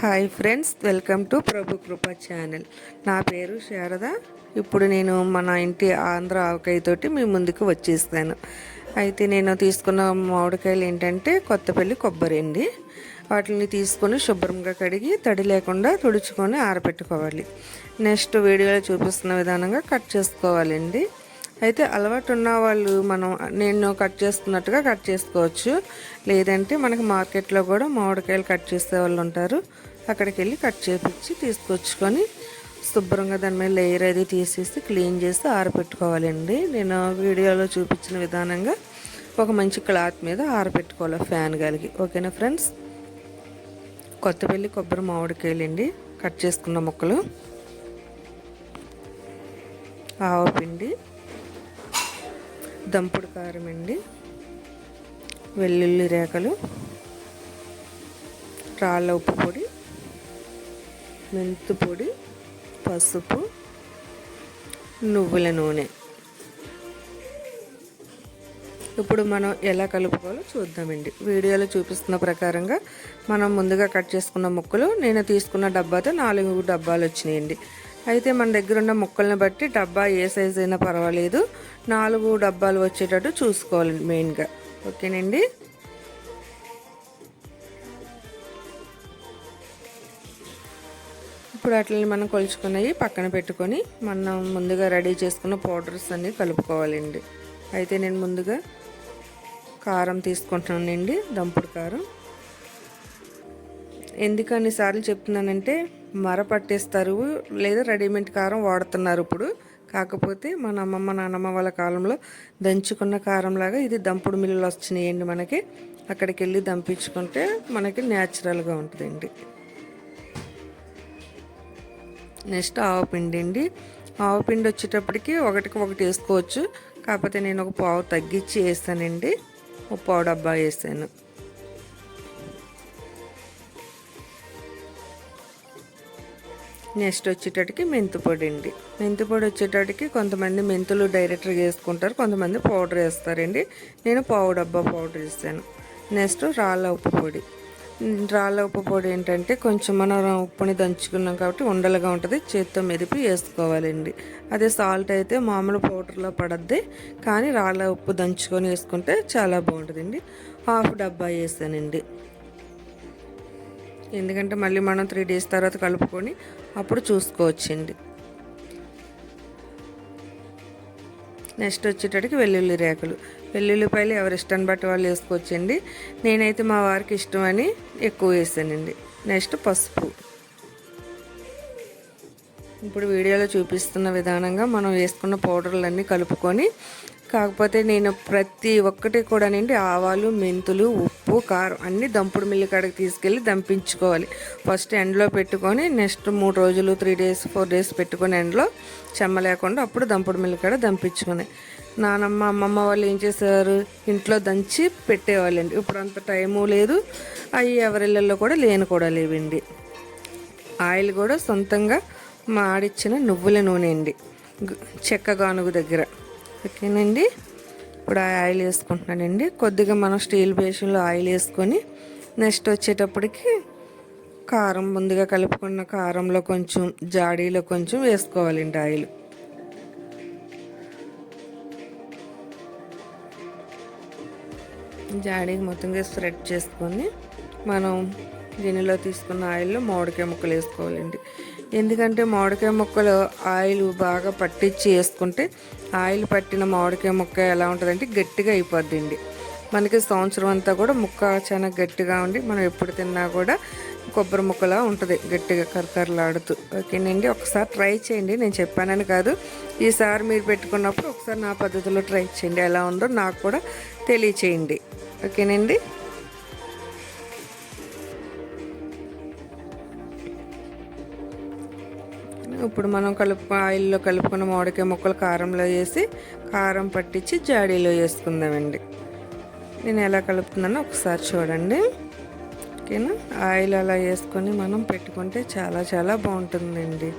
Hi friends, welcome to Prabhu Krupa channel. నా పేరు శారద. ఇప్పుడు నేను మన ఇంటి ఆంధ్ర ఆవకాయతోటి మీ ముందుకు వచ్చేస్తాను. అయితే నేను తీసుకున్న మామిడికాయలు ఏంటంటే కొత్తపల్లి కొబ్బరి అండి. వాటిని తీసుకొని శుభ్రంగా కడిగి తడి లేకుండా తుడుచుకొని ఆరబెట్టుకోవాలి. నెక్స్ట్ వీడియోలో చూపిస్తున్న విధానంగా కట్ చేసుకోవాలండి. అయితే అలవాటు ఉన్న వాళ్ళు నేను కట్ చేస్తున్నట్టుగా కట్ చేసుకోవచ్చు. లేదంటే మనకి మార్కెట్లో కూడా మామిడికాయలు కట్ చేసే వాళ్ళు ఉంటారు. అక్కడికి వెళ్ళి కట్ చేపించి తీసుకొచ్చుకొని శుభ్రంగా దాని మీద లేయర్ అది తీసేసి క్లీన్ చేసి ఆరబెట్టుకోవాలండి. నేను వీడియోలో చూపించిన విధానంగా ఒక మంచి క్లాత్ మీద ఆరబెట్టుకోవాలి, ఫ్యాన్ గాలికి. ఓకేనా ఫ్రెండ్స్? కొత్తపల్లి కొబ్బరి మామిడికాయలు అండి, కట్ చేసుకున్న ముక్కలు, ఆవపిండి, దంపుడు కారం అండి, వెల్లుల్లి రేఖలు, రాళ్ళ ఉప్పు పొడి, మెంతు పొడి, పసుపు, నువ్వుల నూనె. ఇప్పుడు మనం ఎలా కలుపుకోవాలో చూద్దామండి. వీడియోలో చూపిస్తున్న ప్రకారంగా మనం ముందుగా కట్ చేసుకున్న ముక్కలు, నేను తీసుకున్న డబ్బాతో 4 డబ్బాలు వచ్చినాయండి. అయితే మన దగ్గర ఉన్న ముక్కల్ని బట్టి డబ్బా ఏ సైజ్ అయినా పర్వాలేదు, 4 డబ్బాలు వచ్చేటట్టు చూసుకోవాలండి మెయిన్గా. ఓకేనండి? ఇప్పుడు వాటిని మనం కొలుచుకున్నవి పక్కన పెట్టుకొని మనం ముందుగా రెడీ చేసుకున్న పౌడర్స్ అన్నీ కలుపుకోవాలండి. అయితే నేను ముందుగా కారం తీసుకుంటున్నానండి, దంపుడు కారం. ఎందుకు అన్నిసార్లు చెప్తున్నానంటే మర పట్టేస్తారు, లేదా రెడీమేడ్ కారం వాడుతున్నారు ఇప్పుడు. కాకపోతే మన అమ్మమ్మ నాన్నమ్మ వాళ్ళ కాలంలో దంచుకున్న కారంలాగా ఇది దంపుడు మిల్లులు వచ్చినాయండి మనకి. అక్కడికి వెళ్ళి దంపించుకుంటే మనకి న్యాచురల్గా ఉంటుందండి. నెక్స్ట్ ఆవపిండి అండి. ఆవపిండి వచ్చేటప్పటికి ఒకటికి ఒకటి వేసుకోవచ్చు, కాకపోతే నేను ఒక పావు తగ్గించి వేస్తానండి. ఒక పావు డబ్బా వేసాను. నెక్స్ట్ వచ్చేటప్పటికి మెంతు పొడి అండి. మెంతు పొడి వచ్చేటప్పటికి కొంతమంది మెంతులు డైరెక్ట్గా వేసుకుంటారు, కొంతమంది పౌడర్ వేస్తారండి. నేను పావు డబ్బా పౌడర్ వేసాను. నెక్స్ట్ రాళ్ళ ఉప్పు పొడి. రాళ్ళ ఉప్పు పొడి ఏంటంటే కొంచెం మనం ఉప్పుని దంచుకున్నాం కాబట్టి ఉండలుగా ఉంటుంది, చేత్తో మెదిపి వేసుకోవాలండి. అదే సాల్ట్ అయితే మామూలు పౌడర్లో పడద్ది, కానీ రాళ్ళ ఉప్పు దంచుకొని వేసుకుంటే చాలా బాగుంటుందండి. హాఫ్ డబ్బా వేసానండి. ఎందుకంటే మళ్ళీ మనం 3 days తర్వాత కలుపుకొని అప్పుడు చూసుకోవచ్చండి. నెక్స్ట్ వచ్చేటప్పటికి వెల్లుల్లి రేఖలు. వెల్లుల్లిపాయలు ఎవరి ఇష్టాన్ని బట్టి వాళ్ళు వేసుకోవచ్చండి. నేనైతే మా వారికి ఇష్టం అని ఎక్కువ వేసానండి. నెక్స్ట్ పసుపు. ఇప్పుడు వీడియోలో చూపిస్తున్న విధానంగా మనం వేసుకున్న పౌడర్లన్నీ కలుపుకొని, కాకపోతే నేను ప్రతి ఒక్కటి కూడా ఆవాలు, మెంతులు, ఉప్పు, కారం అన్నీ దంపుడు మిల్లి కాడికి తీసుకెళ్ళి దంపించుకోవాలి. ఫస్ట్ ఎండలో పెట్టుకొని నెక్స్ట్ 3 రోజులు 3 days 4 days పెట్టుకొని ఎండలో చెమ్మ లేకుండా అప్పుడు దంపుడు మిల్లి కాడ దంపించుకుని. నానమ్మ అమ్మమ్మ వాళ్ళు ఏం చేసేవారు, ఇంట్లో దంచి పెట్టేవాళ్ళండి. ఇప్పుడు అంత టైము లేదు, అవి ఎవరిళ్ళల్లో కూడా లేవండి. ఆయిల్ కూడా సొంతంగా మాడిచ్చిన నువ్వుల నూనె అండి, చెక్క గానుగు దగ్గర. ఓకేనండి? ఇప్పుడు ఆయిల్ వేసుకుంటున్నానండి. కొద్దిగా మనం స్టీల్ బేషన్లో ఆయిల్ వేసుకొని నెక్స్ట్ వచ్చేటప్పటికి కారం, ముందుగా కలుపుకున్న కారంలో కొంచెం, జాడీలో కొంచెం వేసుకోవాలండి ఆయిల్. జాడీకి మొత్తంగా స్ప్రెడ్ చేసుకొని మనం గిన్నెలో తీసుకున్న ఆయిల్లో మామిడికాయ ముక్కలు వేసుకోవాలండి. ఎందుకంటే మామిడికాయ ముక్కలు ఆయిల్ బాగా పట్టించి వేసుకుంటే ఆయిల్ పట్టిన మామిడికాయ ముక్క ఎలా ఉంటుందంటే గట్టిగా అయిపోద్దండి. మనకి సంవత్సరం అంతా కూడా ముక్క చాలా గట్టిగా ఉండి మనం ఎప్పుడు తిన్నా కూడా కొబ్బరి ముక్కలా ఉంటుంది, గట్టిగా కరకరలాడుతూ. ఓకేనండి? ఒకసారి ట్రై చేయండి, నేను చెప్పానని కాదు. ఈసారి మీరు పెట్టుకున్నప్పుడు ఒకసారి నా పద్ధతిలో ట్రై చేయండి, ఎలా ఉందో నాకు కూడా తెలియచేయండి. ఓకేనండి? ఇప్పుడు మనం ఆయిల్లో కలుపుకున్న మామిడికాయ ముక్కలు కారంలో వేసి కారం పట్టించి జాడీలో వేసుకుందామండి. నేను ఎలా కలుపుతున్నానో ఒకసారి చూడండి. ఓకేనా? ఆయిల్ అలా వేసుకొని మనం పెట్టుకుంటే చాలా చాలా బాగుంటుందండి.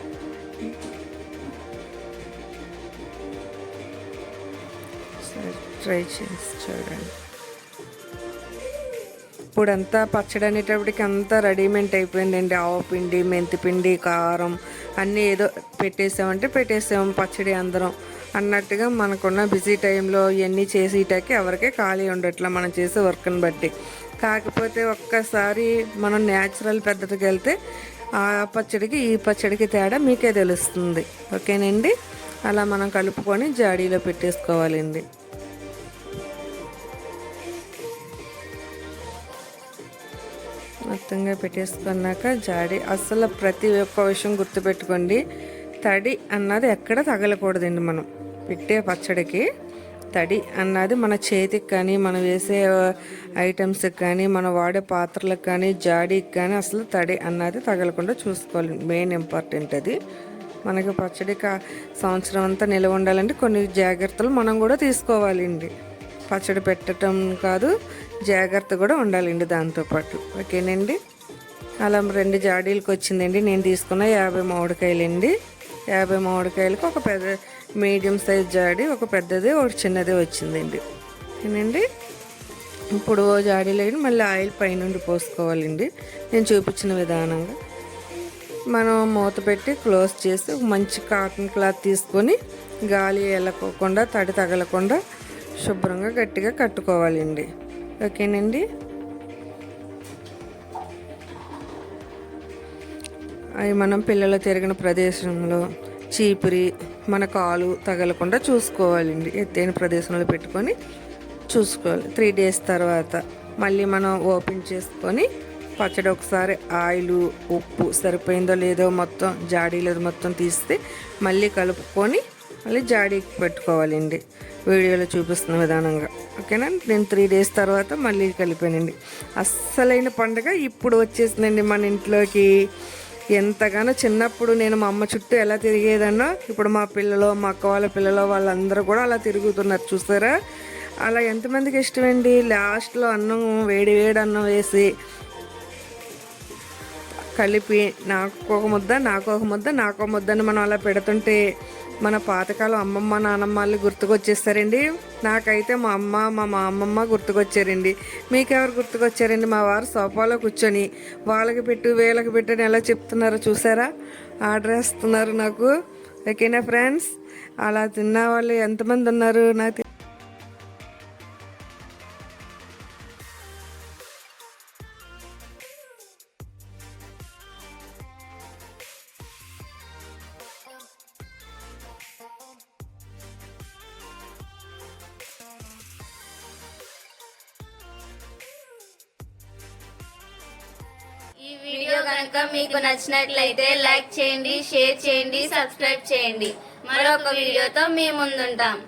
ట్రై చేసి చూడండి. ఇప్పుడంతా పచ్చడి అనేటప్పటికి అంతా రెడీమేడ్ అయిపోయిందండి. ఆవు పిండి, మెంతి పిండి, కారం అన్నీ ఏదో పెట్టేసామంటే పెట్టేసాము పచ్చడి అందరం అన్నట్టుగా. మనకున్న బిజీ టైంలో ఇవన్నీ చేసేటకి ఎవరికే ఖాళీ ఉండట్లా మనం చేసే వర్క్ని బట్టి. కాకపోతే ఒక్కసారి మనం న్యాచురల్ పద్ధతికి వెళ్తే ఆ పచ్చడికి ఈ పచ్చడికి తేడా మీకే తెలుస్తుంది. ఓకేనండి. అలా మనం కలుపుకొని జాడీలో పెట్టేసుకోవాలండి. మొత్తంగా పెట్టేసుకున్నాక జాడి అసలు ప్రతి ఒక్క విషయం గుర్తుపెట్టుకోండి, తడి అన్నది ఎక్కడ తగలకూడదండి. మనం పెట్టే పచ్చడికి తడి అన్నది మన చేతికి కానీ, మనం వేసే ఐటమ్స్కి కానీ, మనం వాడే పాత్రలకు కానీ, జాడీకి కానీ అసలు తడి అన్నది తగలకుండా చూసుకోవాలి. మెయిన్ ఇంపార్టెంట్ అది. మనకి పచ్చడి సంవత్సరం అంతా నిల్వ ఉండాలంటే కొన్ని జాగ్రత్తలు మనం కూడా తీసుకోవాలండి. పచ్చడి పెట్టడం కాదు, జాగ్రత్త కూడా ఉండాలండి దాంతోపాటు. ఓకేనండి. అలా 2 జాడీలకు వచ్చిందండి. నేను తీసుకున్న 50 మామిడికాయలండి. 50 మామిడికాయలకు ఒక పెద్ద మీడియం సైజ్ జాడీ, ఒక పెద్దది, ఒకటి చిన్నది వచ్చిందండి. ఓకేనండి. ఇప్పుడు జాడీలో మళ్ళీ ఆయిల్ పైనుండి పోసుకోవాలండి. నేను చూపించిన విధానంగా మనం మూత పెట్టి క్లోజ్ చేసి ఒక మంచి కాటన్ క్లాత్ తీసుకొని గాలి వెళ్ళకోకుండా, తడి తగలకుండా శుభ్రంగా గట్టిగా కట్టుకోవాలండి. ఓకేనండి. అవి మనం పిల్లలు తిరిగిన ప్రదేశంలో చీపిరి మన కాలు తగలకుండా చూసుకోవాలండి. ఎత్తైన ప్రదేశంలో పెట్టుకొని చూసుకోవాలి. 3 days తర్వాత మళ్ళీ మనం ఓపెన్ చేసుకొని పచ్చడి ఒకసారి ఆయిల్, ఉప్పు సరిపోయిందో లేదో మొత్తం జాడీలో మొత్తం తీస్తే మళ్ళీ కలుపుకొని మళ్ళీ జాడీకి పెట్టుకోవాలండి. వీడియోలో చూపిస్తున్న విధానంగా. ఓకేనా. నేను 3 days తర్వాత మళ్ళీ కలిపానండి. అస్సలైన పండుగ ఇప్పుడు వచ్చేసిందండి మన ఇంట్లోకి. ఎంతగానో చిన్నప్పుడు నేను మా అమ్మ చుట్టూ ఎలా తిరిగేదన్నో ఇప్పుడు మా పిల్లలు, మా అక్క వాళ్ళ పిల్లలు వాళ్ళందరూ కూడా అలా తిరుగుతున్నారు. చూసారా? అలా ఎంతమందికి ఇష్టమండి. లాస్ట్లో అన్నం వేడి వేడి అన్నం వేసి కలిపి నాకు ఒక ముద్ద, నాకు ఒక ముద్ద, నాకు ఒక ముద్దని మనం అలా పెడుతుంటే మన పాతకాలం అమ్మమ్మ, నానమ్మలు గుర్తుకొచ్చేస్తారండి. నాకైతే మా అమ్మ, మా అమ్మమ్మ గుర్తుకొచ్చారండి. మీకెవరు గుర్తుకొచ్చారండి? మా వారు సోఫాలో కూర్చొని వాళ్ళకి పెట్టు, వీళ్ళకి పెట్టు అని ఎలా చెప్తున్నారో చూసారా? ఆర్డర్ వేస్తున్నారు నాకు. ఓకేనా ఫ్రెండ్స్? అలా తిన్న వాళ్ళు ఎంతమంది ఉన్నారు నాకు ఈ వీడియో కనుక మీకు నచ్చినట్లయితే లైక్ చేయండి, షేర్ చేయండి, సబ్స్క్రైబ్ చేయండి. మరొక వీడియోతో మీ ముందుంటాం.